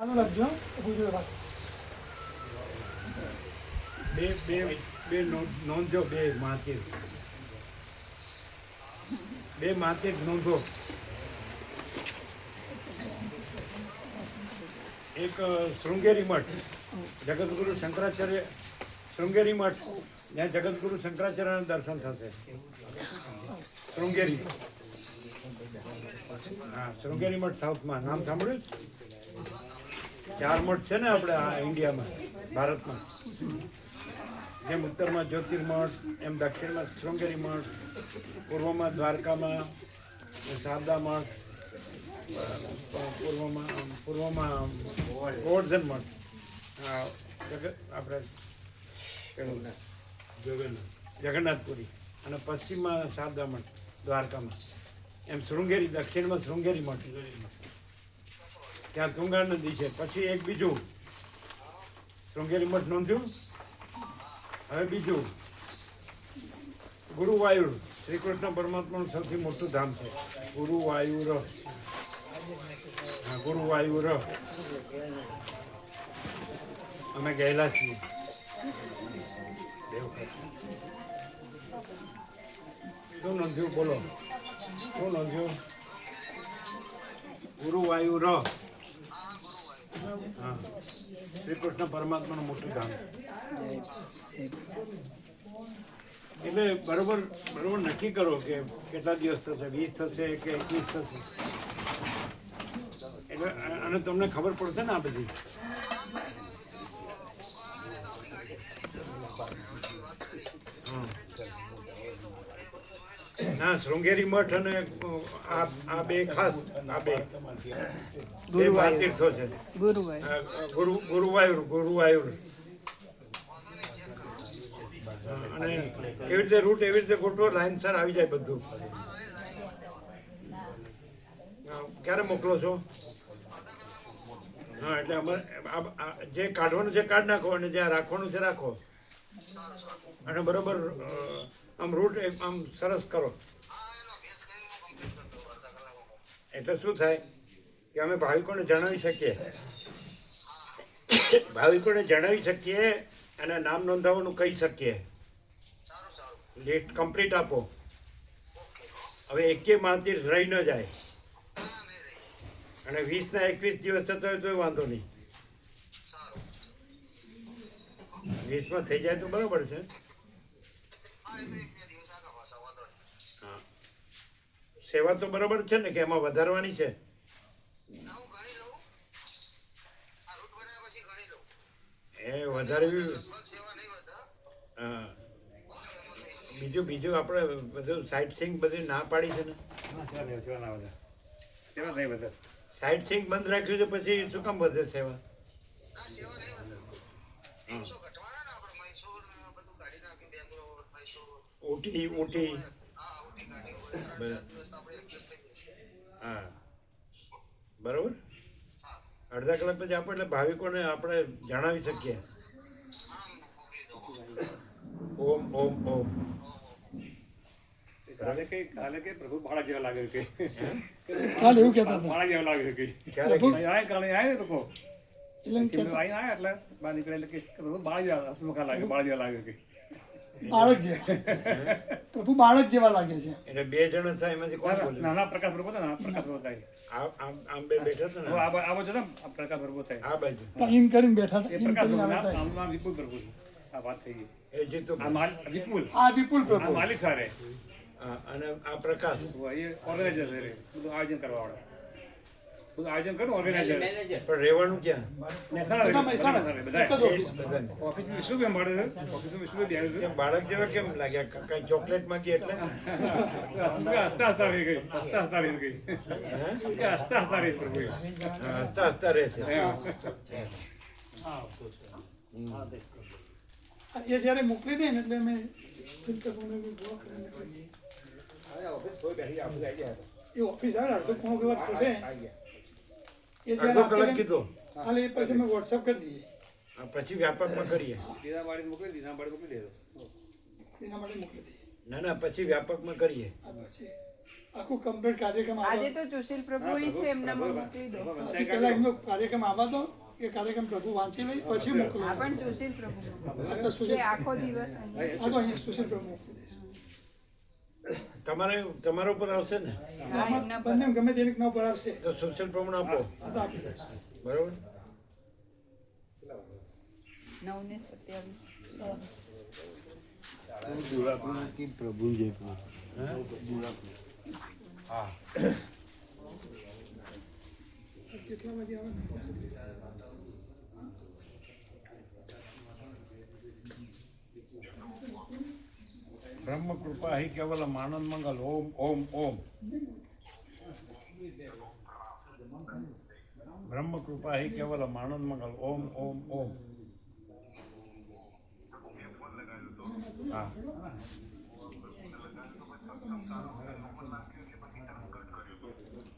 આનો લખજો પૂછો વાત બે બે બે નોંધો બે માથે નોંધો. એક શૃંગેરી મઠ જગતગુરુ શંકરાચાર્ય શૃંગેરી મઠ ત્યાં જગતગુરુ શંકરાચાર્યના દર્શન થશે. શૃંગેરી, હા શૃંગેરી મઠ સાઉથમાં નામ સાંભળ્યું? 4 મઠ છે ને આપણે આ ઇન્ડિયામાં, ભારતમાં. જેમ ઉત્તરમાં જ્યોતિર્મઠ એમ દક્ષિણમાં શૃંગેરી મઠ, પૂર્વમાં દ્વારકામાં શારદા મઠ, પૂર્વમાં ગોવર્ધન મઠ, આપણે જગન્નાથપુરી, અને પશ્ચિમમાં શારદા મઠ દ્વારકામાં. એમ શૃંગેરી, દક્ષિણમાં શૃંગેરી મઠ, ત્યાં તુંગા નદી છે. પછી એક બીજું શૃંગેરી મઠ નોંધ્યું. હવે બીજું ગુરુવાયુર, શ્રી કૃષ્ણ પરમાત્માનું સૌથી મોટું ધામ છે ગુરુવાયુર. હા ગુરુવાયુર અમે ગયેલા છીએ. શું નોંધ્યું? બોલો શું નોંધ્યું? ગુરુવાયુર, હા શ્રી કૃષ્ણ પરમાત્માનું મોટું ધામ. એટલે બરોબર નક્કી કરો કે કેટલા દિવસ થશે, 20 થશે કે 21 થશે. એટલે અને તમને ખબર પડશે ને આ બધી. ના શૃંગેરી મઠ અને આ બે ખાસ, આ બે તીર્થો છે. ગુરુવાયુર અને એવી રીતે રૂટ એવી રીતે ગોઠવો, લાઈનસર આવી જાય બધું. ક્યારે મોકલો છો? હા એટલે અમારે જે કાઢવાનું છે કાઢ નાખો, અને જ્યાં રાખવાનું છે રાખો, અને બરોબર આમ રૂટ આમ સરસ કરો. એટલે શું થાય કે અમે ભાવિકોને જણાવી શકીએ અને નામ નોંધાવવાનું કહી શકીએ. લિસ્ટ કમ્પ્લીટ આપો. હવે એકે માંતીર્થ રહી ન જાય, અને 20 ના 21 દિવસ થતા હોય તો વાંધો નહીં. 20માં થઈ જાય તો બરોબર છે. હા સેવા તો બરોબર છે ને, કે એમાં વધારવાની છે? એ વધારવી. હા બીજું આપણે બધું સાઇટ સીઈંગ બધી ના પાડી છે ને. સાઇટ સીઈંગ બંધ રાખ્યું છે, પછી શું કામ વધે સેવા? ઊટી હા બરોબર. અડધા કલાક પછી આપણે એટલે ભાવિકોને આપણે જણાવી શકીએ. ઓમ ઓમ ઓમ. કાલે કે પ્રભુ બાળક જેવા લાગે કે કાલે એવું કહેતા હતા. બાળક જેવા લાગે કે ક્યારે કાલે આયા લોકો આયા એટલે બહાર નીકળે એટલે કે પ્રભુ બાળક જેવા હસમુખા લાગે, બાળક જેવા લાગે કે બાળક છે. પ્રભુ બાળક જેવા લાગે છે. એટલે 2 જણ થાય એમાંથી કોણ બોલે? નાના પ્રકાશ પ્રભુ થાય, પ્રકાશ પ્રભુ થાય. આમ બે બેઠા હતા ને, આ બાજુ ને પ્રકાશ પ્રભુ થાય. આ બાજુ ઇન કરીને બેઠા હતા. એ ઇન પ્રકાશ કરીને પ્રભુ આવ્યા હતા. નામ વિપુલ પ્રભુ છે. આ વાત થઈ ગઈ. એ જીતુ વિપુલ આ વિપુલ આ પ્રભુ. માલિક સારે અને આ પ્રકાશ એ ઓર્ગેનાઇઝર છે. બધું આયોજન કરવા વાળા, બધું આયોજન કરું ઓર્ગેનાઇઝર. પણ રહેવાનું ક્યાં? બધા મહેસાણા. બધા એક જ ઓફિસ. બધાને. ઓફિસ વિશ્વ બેમ મળે છે. ઓફિસ વિશ્વ બેમ છે. કેમ બાળક જેવા કેમ લાગ્યા? કઈ ચોકલેટ માંગી એટલે? હસતા રહી ગઈ, હસતા રહી ગઈ, હસતા રહી પ્રભુ. હસતા રહે છે. એ જ્યારે મોકલી દે ને એટલે અમે ચિંતકોને બી બ્લોક કરીને કરીએ. એ ઓફિસ આવે અડધો પોણો કલાક થશે. એ અડધો કલાક જ્યારે કીધું. ખાલી એ પછી અમે વોટ્સઅપ કરી દઈએ. પછી વ્યાપકમાં કરીએ. દીના બાળી મોકલી દેજો. એના માટે મોકલી દઈએ. ના પછી વ્યાપકમાં કરીએ. આ પછી આખું કમ્પ્લીટ કાર્યક્રમ આજે તો સુશીલ પ્રભુ છે એમનામાં મોકલી દો. પહેલા એમનો કાર્યક્રમ આવવા દો, એ કાર્યક્રમ પ્રભુ વાંચી લઈ પછી મોકલો. આ પણ સુશીલ પ્રભુ આ તો સુશીલ, છે આખો દિવસ અહીં. આ તો અહીંયા સુશીલ પ્રભુ મોકલી દઈશ. તમારા ઉપર આવશે ને હા, એમના પર. બંને ગમે તે રીતના ઉપર આવશે તો સોશિયલ પ્રમાણે આપો, આ તો આપી દઈશ. બરોબર. 9:27. પ્રભુ જય હા, કેટલા વાગે આવે ને? બ્રહ્મ કૃપા હિ કેવલમ આનંદ મંગલ ઓમ ઓમ ઓમ. બ્રહ્મ કૃપા હિ કેવલમ આનંદ મંગલ ઓમ ઓમ ઓમ. હા,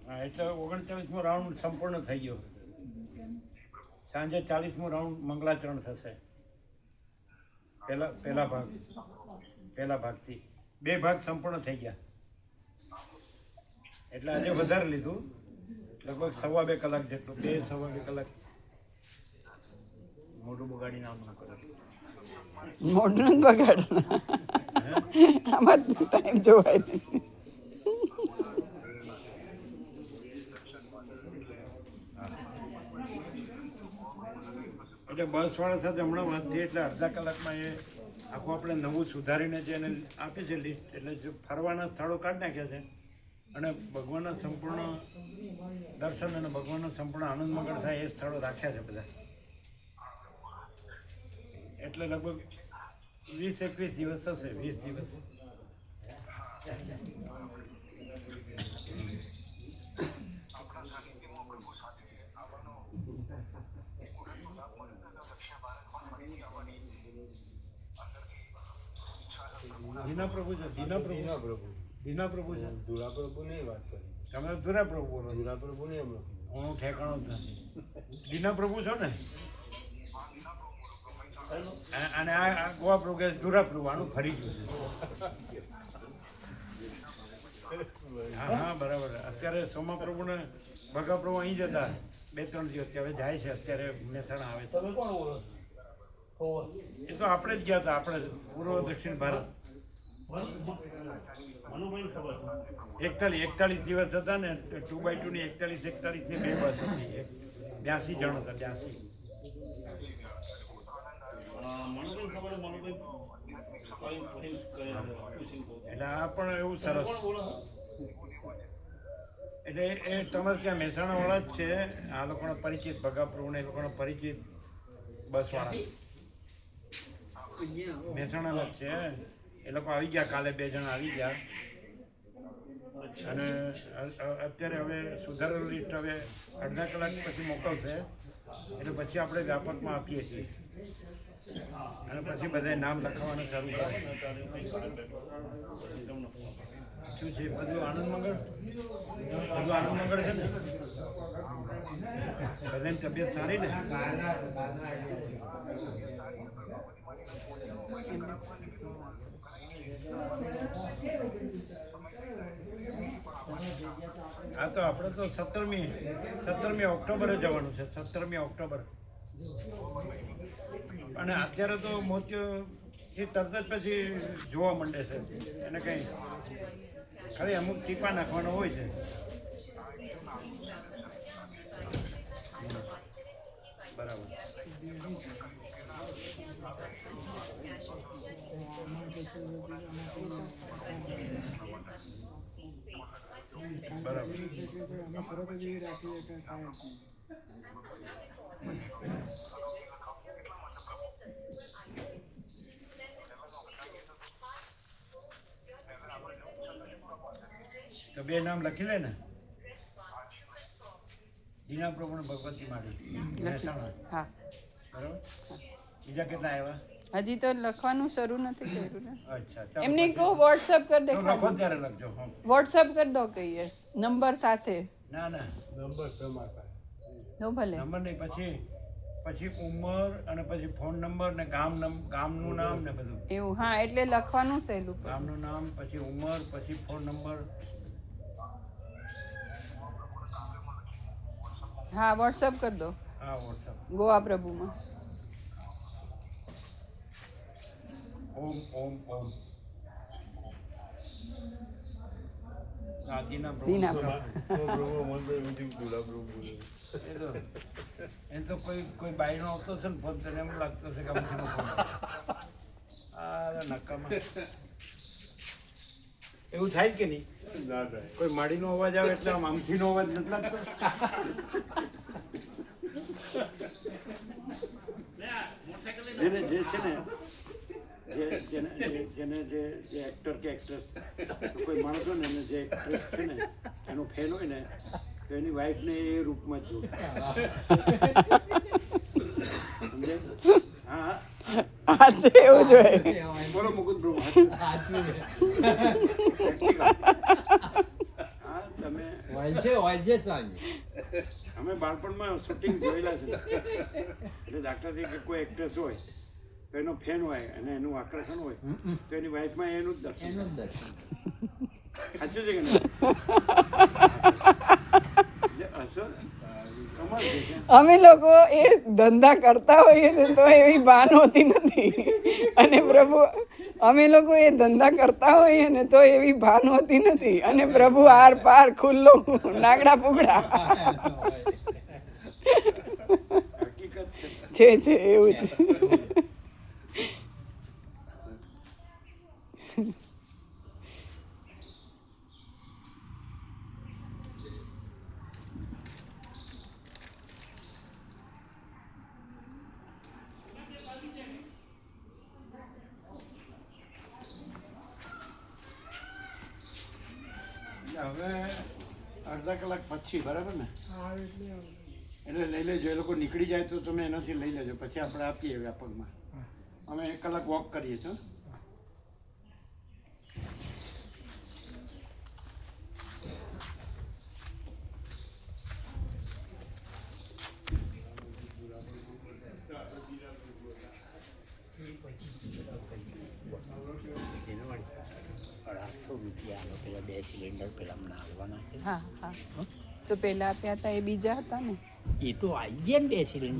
હા, એટલે 39મો રાઉન્ડ સંપૂર્ણ થઈ ગયો. સાંજે 40મો રાઉન્ડ મંગલાચરણ થશે. પહેલા ભાગથી 2 ભાગ સંપૂર્ણ થઈ ગયા. એટલે આજે વધારે લીધું, લગભગ 2.5 કલાક જેટલું, 2.5 કલાક. મોઢું બગાડીને આવવાનું કરે. મોઢું જ બગાડ. આમાં ટાઈમ જોવાય નહીં. એટલે બસવાળા સાથે હમણાં વાત થઈ, એટલે અડધા કલાકમાં એ આખું આપણે નવું સુધારીને જે એને આપી છે લિસ્ટ, એટલે જે ફરવાના સ્થળો કાઢી નાખ્યા છે અને ભગવાનના સંપૂર્ણ દર્શન અને ભગવાનનો સંપૂર્ણ આનંદ મંગળ થાય એ સ્થળો રાખ્યા છે બધા. એટલે લગભગ 20-21 દિવસ થશે, 20 દિવસ. દીના પ્રભુ છે, દીના પ્રભુ છે. ધુરા પ્રભુ નહીં વાત કરી, તમે ધુરા પ્રભુ બોલો. ધુરા પ્રભુ નહીં એમનો હું ઠેકાણો જ નથી. દીના પ્રભુ છો ને? અને આ ગોવા પ્રભુ કે ધુરા પ્રભુ, આનું ફરી ગયું છે. હા હા, બરાબર. અત્યારે સોમા પ્રભુને ભગા પ્રભુ અહીં જતા 2-3 દિવસથી, હવે જાય છે. અત્યારે મહેસાણા આવે છે. એ તો આપણે જ ગયા હતા, આપણે પૂર્વ દક્ષિણ ભારત. 41 દિવસ હતા ને, 2x2 ની 41 ની 2 બસ હતી. 82 જણ હતા, 82. એટલે આ પણ એવું સરસ. એટલે એ તમારે ત્યાં મહેસાણા વાળા જ છે, આ લોકોનો પરિચિત, ભગા પ્રભુ ને એ લોકોનો પરિચિત બસવાળા મહેસાણા જ છે. એ લોકો આવી ગયા, કાલે 2 જણા આવી ગયા. અને અત્યારે હવે સુધારેલું લિસ્ટ હવે અડધા કલાક પછી મોકલશે, એટલે પછી આપણે વ્યાપકમાં આપીએ છીએ. અને પછી બધા નામ લખાવવાનું શરૂ કરે. શું છે બધું આનંદ મંગળ? બધું આનંદ મંગળ છે ને? બધાની તબિયત સારી ને? હા, તો આપણે તો 17મી ઓક્ટોબરે જવાનું છે. 17મી ઓક્ટોબર. અને અત્યારે તો મોતિયો એ તરત જ પછી જોવા માંડે છે. એને કંઈ ખાલી અમુક ટીપા નાખવાનો હોય છે. બરાબર. બરાબર. અમે શરત જ એવી રાખીએ કે થાય જ નહીં. તો 2 નામ લખી લે ને, દીના પ્રભુ ને ભગવતી માડી, મહેસાણા. હા, બરાબર. બીજા કેટલા આવ્યા? હજી તો લખવાનું શરૂ નથી કર્યું ને. અચ્છા, ચાલો. એમને કહો વોટ્સઅપ કરી તો લખો દેખાડો. ત્યારે લખજો. હા. વોટ્સઅપ કરી દો કહીએ નંબર સાથે. ના ના, નંબર તમારા દો ભલે. નંબર નહીં, પછી ઉંમર અને પછી ફોન નંબર ને ગામનું નામ ને બધું. એવું? હા, એટલે લખવાનું સહેલું. ગામનું નામ, પછી ઉંમર, પછી ફોન નંબર, હા વોટ્સઅપ કરી દો હા વોટ્સઅપ ગોવા પ્રભુમાં. ઓમ ઓમ ઓમ આદિના દીના એ તો કોઈ બાઈનો આવતો છે ને ફોન તને એમ લાગતો છે કે આમથીનો ફોન આ નકામાં એવું થાય કે નહીં? ના થાય. કોઈ માડીનો અવાજ આવે એટલે આમ આમથીનો અવાજ નથી લાગતો? જેને જે છે ને જેને જે એક્ટર કે એક્ટ્રેસ કોઈ માણસ હોય ને એને જે એક્ટ્રેસ છે ને એનો ફેન હોય ને તો એની વાઈફને એ રૂપમાં જ જોવે. સમજે? હા હા છે એવું જોઈએ. બોલો મુકુદ પ્રભુ. હા તમે અમે બાળપણમાં શૂટિંગ જોયેલા છે એટલે દાખલા તરીકે કોઈ એક્ટ્રેસ હોય તો એનો ફેન હોય અને એનું આકર્ષણ હોય તો એની વાઈફમાં એનું જ દર્શન. સાચું છે કે નહીં? હસો કમાલ છે કે? અમે લોકો એ ધંધા કરતા હોઈએ ને તો એવી ભાન હોતી નથી. અને પ્રભુ અમે લોકો એ ધંધા કરતા હોઈએ ને તો એવી ભાન હોતી નથી. અને પ્રભુ આર પાર ખુલ્લો નાગડા પુગડા હકીકત છે એવું જ. હવે અડધા કલાક પછી બરાબર ને? હા એટલે એટલે લઈ લેજો. એ લોકો નીકળી જાય તો તમે એનાથી લઈ લેજો, પછી આપણે આપીએ વ્યાપકમાં. અમે 1 કલાક વોક કરીએ છીએ. હા હા તો પેલા આપ્યા હતા એ બીજા હતા ને. એ તો આવી ગયા ને 2 સિલિન્ડર.